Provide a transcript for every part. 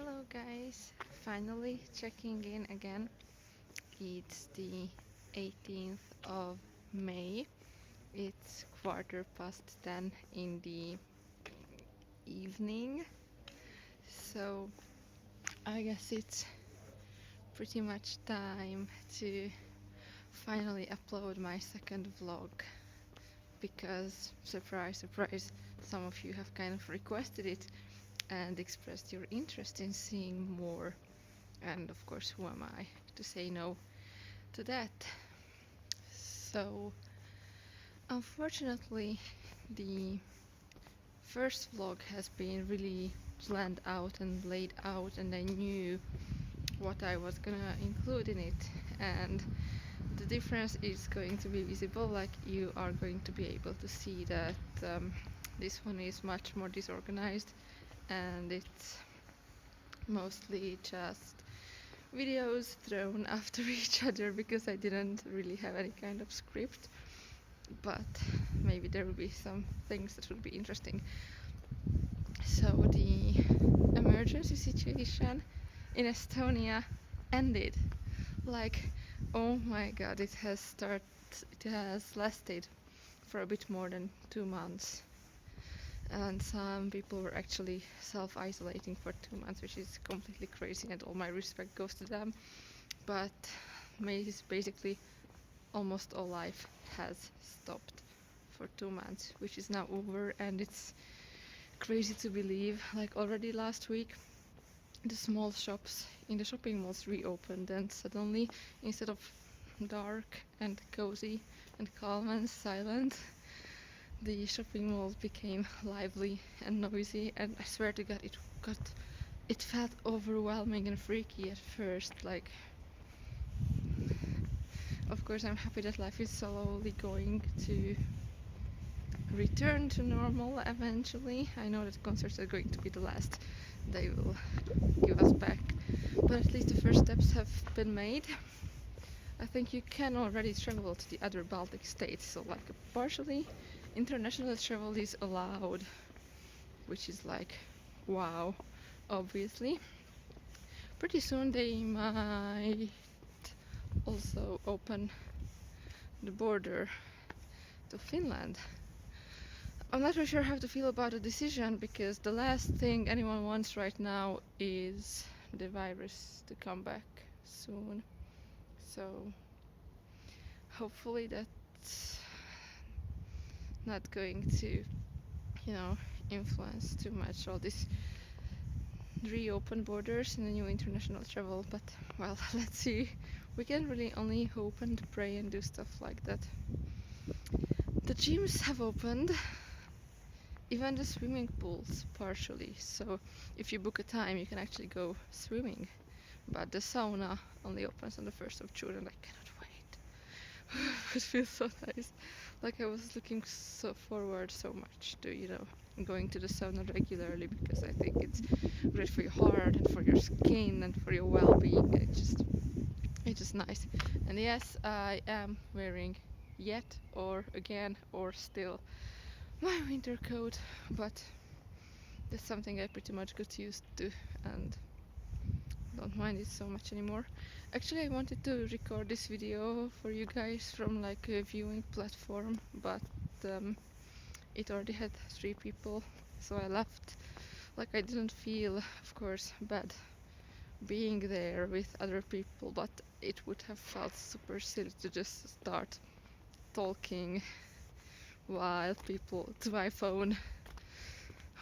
Hello guys, finally checking in again. It's the 18th of May. It's quarter past 10 in the evening. So I guess it's pretty much time to finally upload my second vlog because surprise surprise, some of you have kind of requested it and expressed your interest in seeing more. And of course, who am I to say no to that? So, unfortunately, the first vlog has been really planned out and laid out, and I knew what I was gonna include in it. And the difference is going to be visible, like you are going to be able to see that this one is much more disorganized and it's mostly just videos thrown after each other because I didn't really have any kind of script, but maybe there will be some things that would be interesting. So the emergency situation in Estonia ended. Like, oh my god, it has lasted for a bit more than 2 months. And some people were actually self-isolating for 2 months, which is completely crazy, and all my respect goes to them. But basically almost all life has stopped for 2 months, which is now over, and it's crazy to believe. Like already last week, the small shops in the shopping malls reopened, and suddenly, instead of dark and cozy and calm and silent, the shopping malls became lively and noisy, and I swear to god it felt overwhelming and freaky at first. Like, of course, I'm happy that life is slowly going to return to normal eventually. I know that concerts are going to be the last they will give us back, but at least the first steps have been made. I think you can already travel to the other Baltic states, so like partially international travel is allowed, which is like wow. Obviously, pretty soon they might also open the border to Finland. I'm not really sure how to feel about the decision because the last thing anyone wants right now is the virus to come back soon. So hopefully that's not going to, influence too much all this reopen borders and the new international travel. But well, let's see. We can really only hope and pray and do stuff like that. The gyms have opened, even the swimming pools partially, so if you book a time you can actually go swimming, but the sauna only opens on the 1st of June and I cannot wait. It feels so nice. Like I was looking so forward so much to going to the sauna regularly because I think it's great for your heart and for your skin and for your well-being. It's just nice. And yes, I am wearing yet or again or still my winter coat, but that's something I pretty much got used to and don't mind it so much anymore. Actually, I wanted to record this video for you guys from like a viewing platform, but um, it already had 3 people, so I left. Like, I didn't feel, of course, bad being there with other people, but it would have felt super silly to just start talking while people to my phone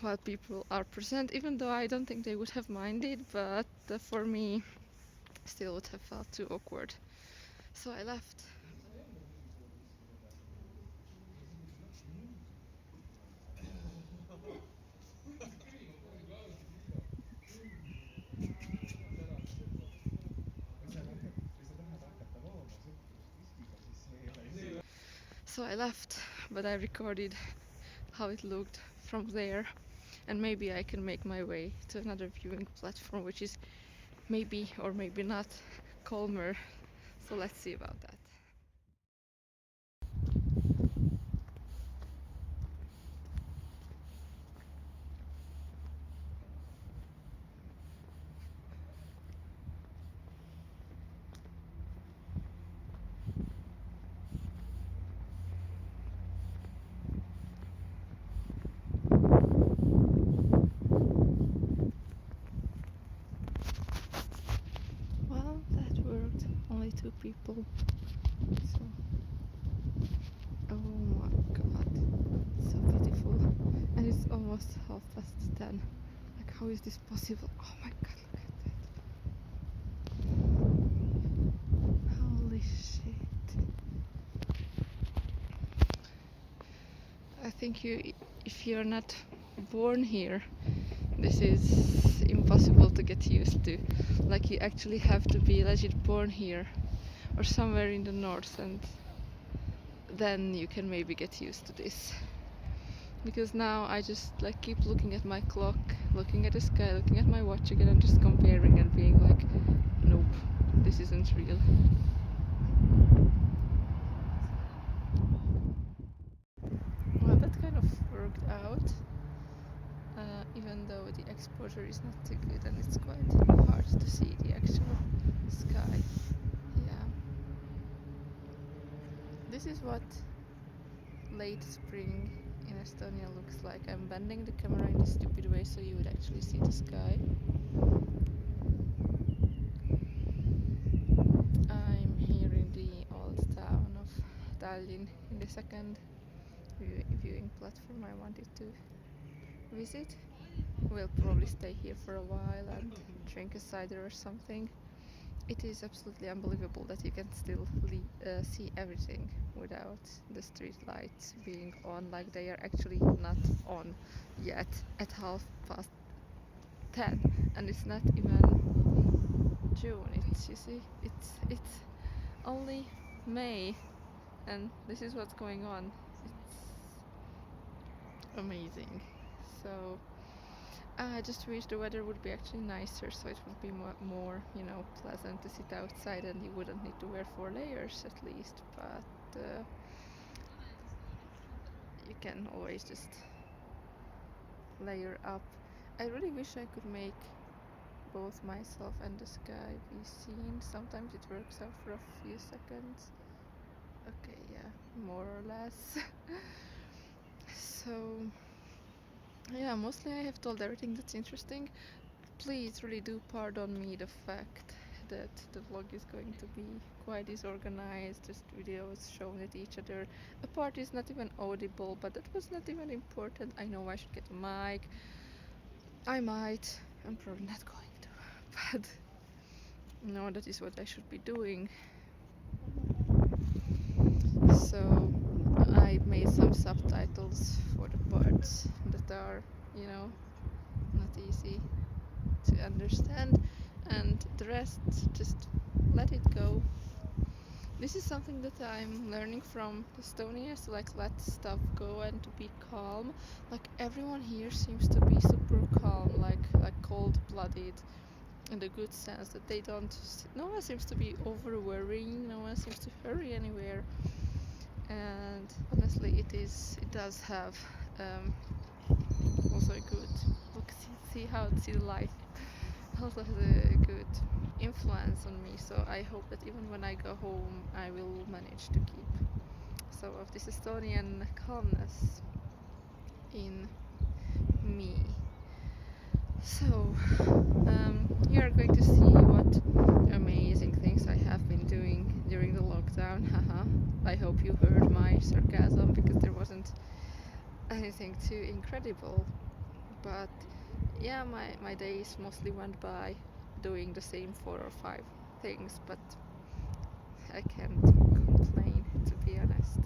while people are present, even though I don't think they would have minded, but for me still would have felt too awkward, so I left. But I recorded how it looked from there, and maybe I can make my way to another viewing platform which is maybe or maybe not calmer, so let's see about that. 2 people. So, oh my god, so beautiful. And it's almost 10:30. Like, how is this possible? Oh my god, look at that. Holy shit. I think if you're not born here, this is impossible to get used to. Like, you actually have to be legit born here or somewhere in the north, and then you can maybe get used to this. Because now I just like keep looking at my clock, looking at the sky, looking at my watch again, and just comparing and being like, nope, this isn't real. Well, that kind of worked out, even though the exposure is not too good and it's quite hard to see the actual sky. Yeah. This is what late spring in Estonia looks like. I'm bending the camera in a stupid way so you would actually see the sky. I'm here in the old town of Tallinn in the second viewing platform I wanted to visit. We'll probably stay here for a while and drink a cider or something. It is absolutely unbelievable that you can still see everything without the street lights being on, like they are actually not on yet at 10:30, and it's not even June. It's, you see, it's only May, and this is what's going on. It's amazing. So I just wish the weather would be actually nicer, so it would be more, pleasant to sit outside, and you wouldn't need to wear 4 layers at least. But you can always just layer up. I really wish I could make both myself and the sky be seen. Sometimes it works out for a few seconds. Okay, yeah, more or less. So yeah, mostly I have told everything that's interesting. Please really do pardon me the fact that the vlog is going to be quite disorganized, just videos shown at each other. A part is not even audible, but that was not even important. I know I should get a mic. I might. I'm probably not going to, but no, that is what I should be doing. So I made some subtitles for the parts that are, not easy to understand, and the rest just let it go. This is something that I'm learning from Estonia, so like let stuff go and to be calm. Like everyone here seems to be super calm, like cold-blooded, in the good sense that they don't. No one seems to be over worrying. No one seems to hurry anywhere. And honestly, it does have also a good look. See the light also has a good influence on me. So I hope that even when I go home, I will manage to keep some of this Estonian calmness in me. So you are going to see what amazing things I have been doing during the lockdown. Haha. I hope you heard my sarcasm, because there wasn't anything too incredible. But yeah, my days mostly went by doing the same 4 or 5 things, but I can't complain, to be honest.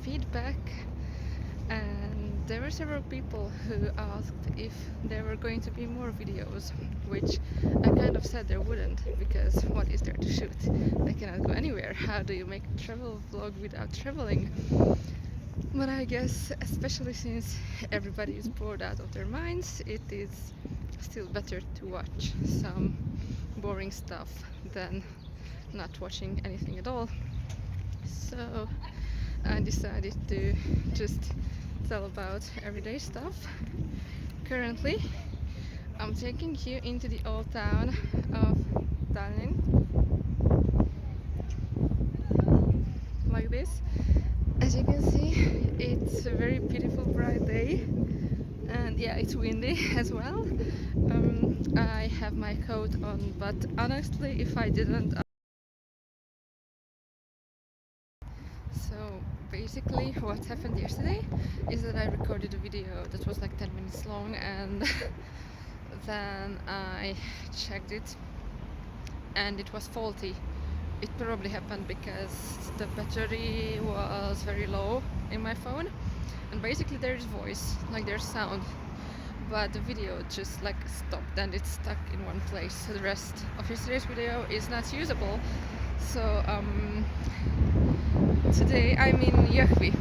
feedback, and there were several people who asked if there were going to be more videos, which I kind of said there wouldn't, because what is there to shoot? I cannot go anywhere. How do you make a travel vlog without traveling? But I guess, especially since everybody is bored out of their minds, it is still better to watch some boring stuff than not watching anything at all. So I decided to just tell about everyday stuff. Currently, I'm taking you into the old town of Tallinn, like this. As you can see, it's a very beautiful bright day, and yeah, it's windy as well. I have my coat on, but honestly, if I didn't, so basically what happened yesterday is that I recorded a video that was like 10 minutes long, and then I checked it and it was faulty. It probably happened because the battery was very low in my phone, and basically there is voice, like there's sound, but the video just like stopped and it's stuck in one place. So the rest of yesterday's video is not usable. So today I'm in Jõhvi,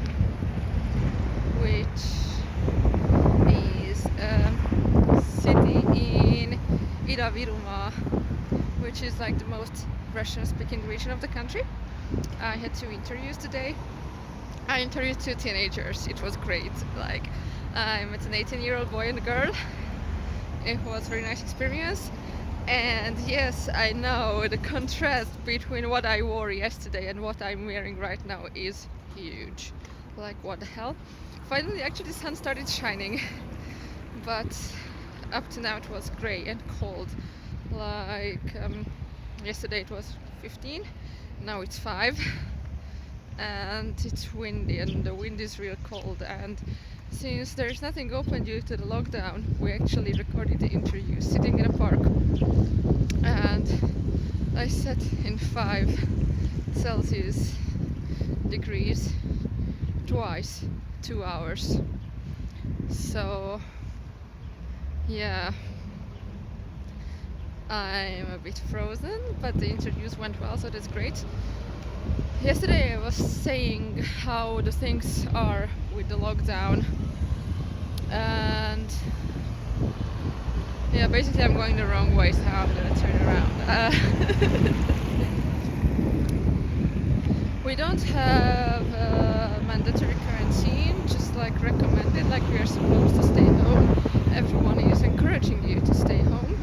which is a city in Ida-Virumaa, which is like the most Russian-speaking region of the country. I had 2 interviews today. I interviewed 2 teenagers. It was great. Like, I met an 18-year-old boy and a girl. It was a very nice experience. And yes, I know the contrast between what I wore yesterday and what I'm wearing right now is huge. Like, what the hell? Finally, actually, the sun started shining. But up to now it was grey and cold. Like, yesterday it was 15, now it's 5, and it's windy, and the wind is real cold. And since there's nothing open due to the lockdown, we actually recorded the interview sitting in a park, and I sat in 5 Celsius degrees twice, 2 hours. So yeah, I'm a bit frozen, but the interviews went well, so that's great. Yesterday I was saying how the things are with the lockdown, and yeah, basically I'm going the wrong way, so I'm gonna turn around. We don't have a mandatory quarantine, just like recommended, like we are supposed to stay home. Everyone is encouraging you to stay home,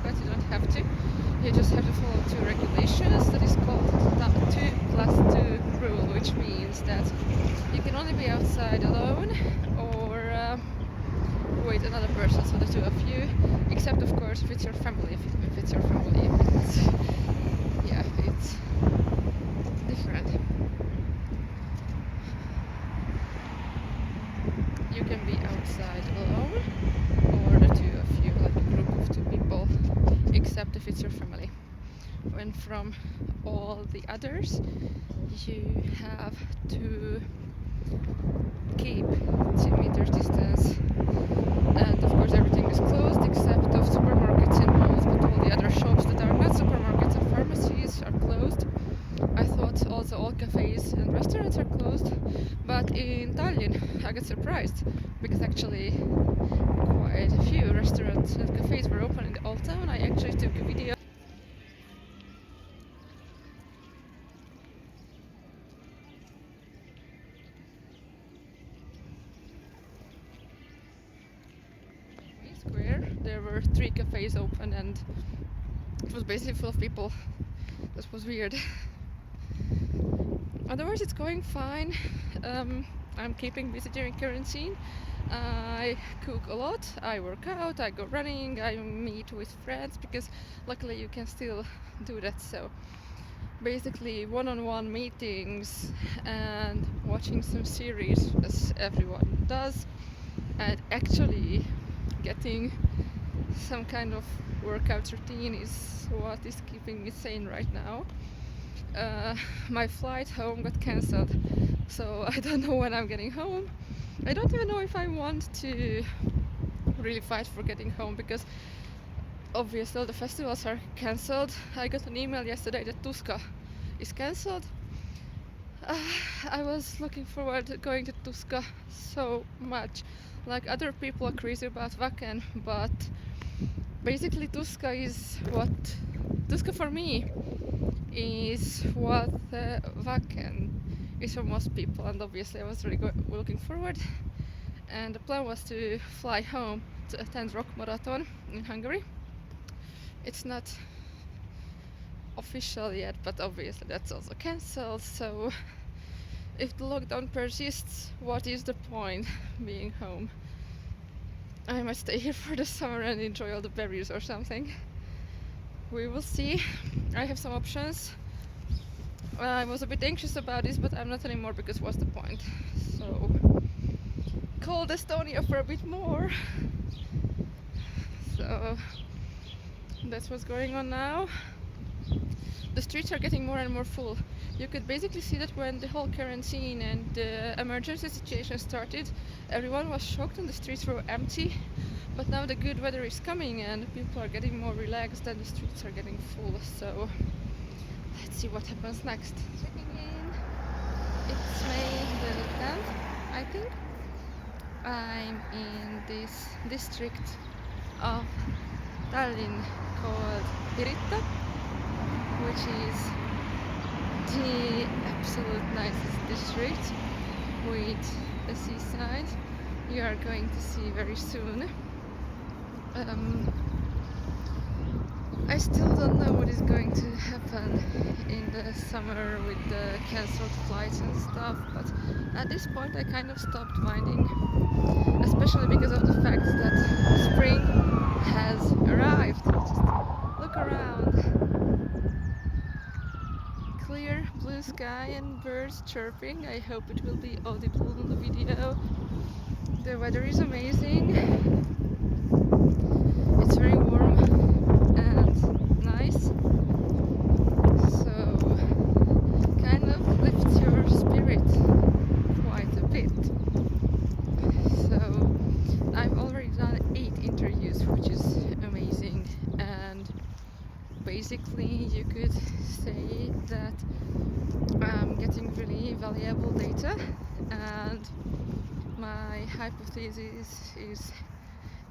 but you don't have to. You just have to follow 2 regulations. That is called the 2+2 rule, which means that you can only be outside alone or with another person, so the 2 of you, except of course if it's your family. If it's your family, yeah, it's different. You can be outside alone, or the 2 of you, like a group of 2 people, except if it's your family. When from all the others, you have to keep 2 meters distance, and of course everything is closed except of supermarkets and malls, but all the other shops that are not supermarkets and pharmacies are closed. I thought also all cafes and restaurants are closed, but in Tallinn I got surprised because actually quite a few restaurants and cafes were open in the old town. I actually took a video. Square, there were 3 cafes open and it was basically full of people. That was weird. Otherwise it's going fine. I'm keeping busy during quarantine. I cook a lot, I work out, I go running, I meet with friends, because luckily you can still do that. So basically one-on-one meetings and watching some series, as everyone does, and actually getting some kind of workout routine is what is keeping me sane right now. My flight home got cancelled so I don't know when I'm getting home. I don't even know if I want to really fight for getting home, because obviously all the festivals are cancelled. I got an email yesterday that Tuska is cancelled. Uh, I was looking forward to going to Tuska so much. Like, other people are crazy about Wacken, but basically Tuska for me is what Wacken is for most people, and obviously I was really looking forward. And the plan was to fly home to attend Rock Marathon in Hungary. It's not official yet, but obviously that's also cancelled. So if the lockdown persists, what is the point being home? I might stay here for the summer and enjoy all the berries or something. We will see. I have some options. I was a bit anxious about this, but I'm not anymore, because what's the point? So, cold Estonia for a bit more. So that's what's going on now. The streets are getting more and more full. You could basically see that when the whole quarantine and the emergency situation started, everyone was shocked and the streets were empty. But now the good weather is coming and people are getting more relaxed and the streets are getting full. So let's see what happens next. Checking in. It's May the 10th, I think. I'm in this district of Tallinn called Pirita, which is the absolute nicest district with a seaside. You are going to see very soon. I still don't know what is going to happen in the summer with the cancelled flights and stuff, but at this point I kind of stopped minding, especially because of the fact that spring has arrived. Just look around. Clear blue sky and birds chirping. I hope it will be audible in the video. The weather is amazing. It's very warm and nice. So kind of lifts your spirit quite a bit. So I've already done 8 interviews, which is amazing, and basically you could say that I'm getting really valuable data, and my hypothesis is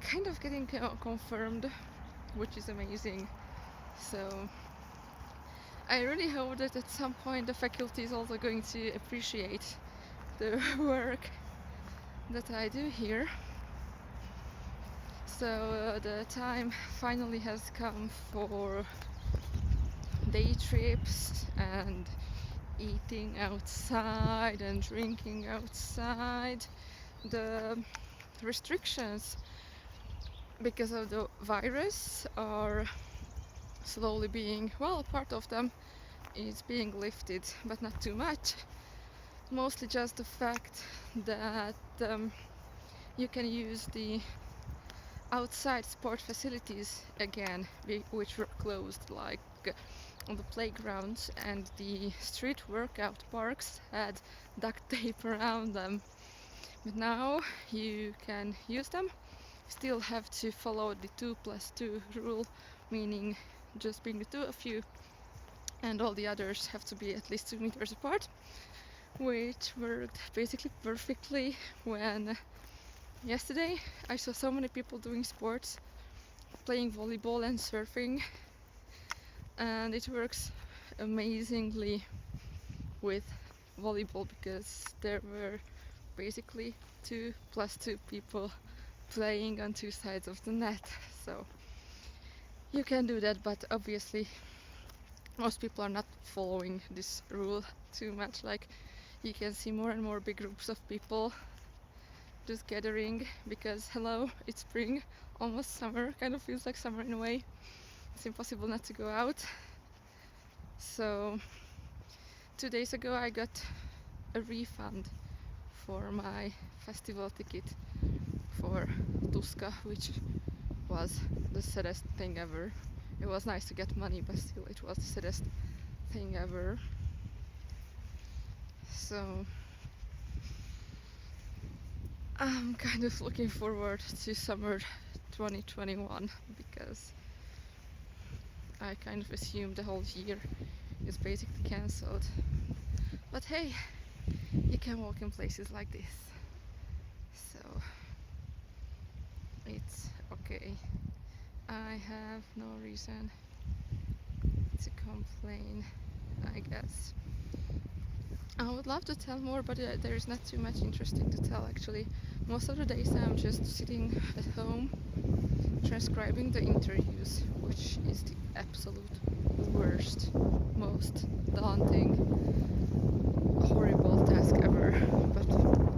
kind of getting confirmed, which is amazing. So I really hope that at some point the faculty is also going to appreciate the work that I do here. So the time finally has come for day trips and eating outside and drinking outside. The restrictions because of the virus are slowly being, well, part of them is being lifted, but not too much. Mostly just the fact that you can use the outside sport facilities again, which were closed, like on the playgrounds, and the street workout parks had duct tape around them. But now you can use them. Still have to follow the 2+2 rule, meaning just bring the 2 of you and all the others have to be at least 2 meters apart, which worked basically perfectly when yesterday I saw so many people doing sports, playing volleyball and surfing, and it works amazingly with volleyball because there were basically 2+2 people playing on 2 sides of the net. So you can do that, but obviously most people are not following this rule too much. Like, you can see more and more big groups of people just gathering because hello, it's spring, almost summer, kind of feels like summer in a way. It's impossible not to go out. So 2 days ago I got a refund for my festival ticket for Tuska, which was the saddest thing ever. It was nice to get money, but still it was the saddest thing ever. So I'm kind of looking forward to summer 2021 because I kind of assumed the whole year is basically cancelled. But hey, you can walk in places like this, so it's okay. I have no reason to complain, I guess. I would love to tell more, but there is not too much interesting to tell actually. Most of the days I'm just sitting at home transcribing the interviews, which is the absolute worst, most daunting, horrible task ever. But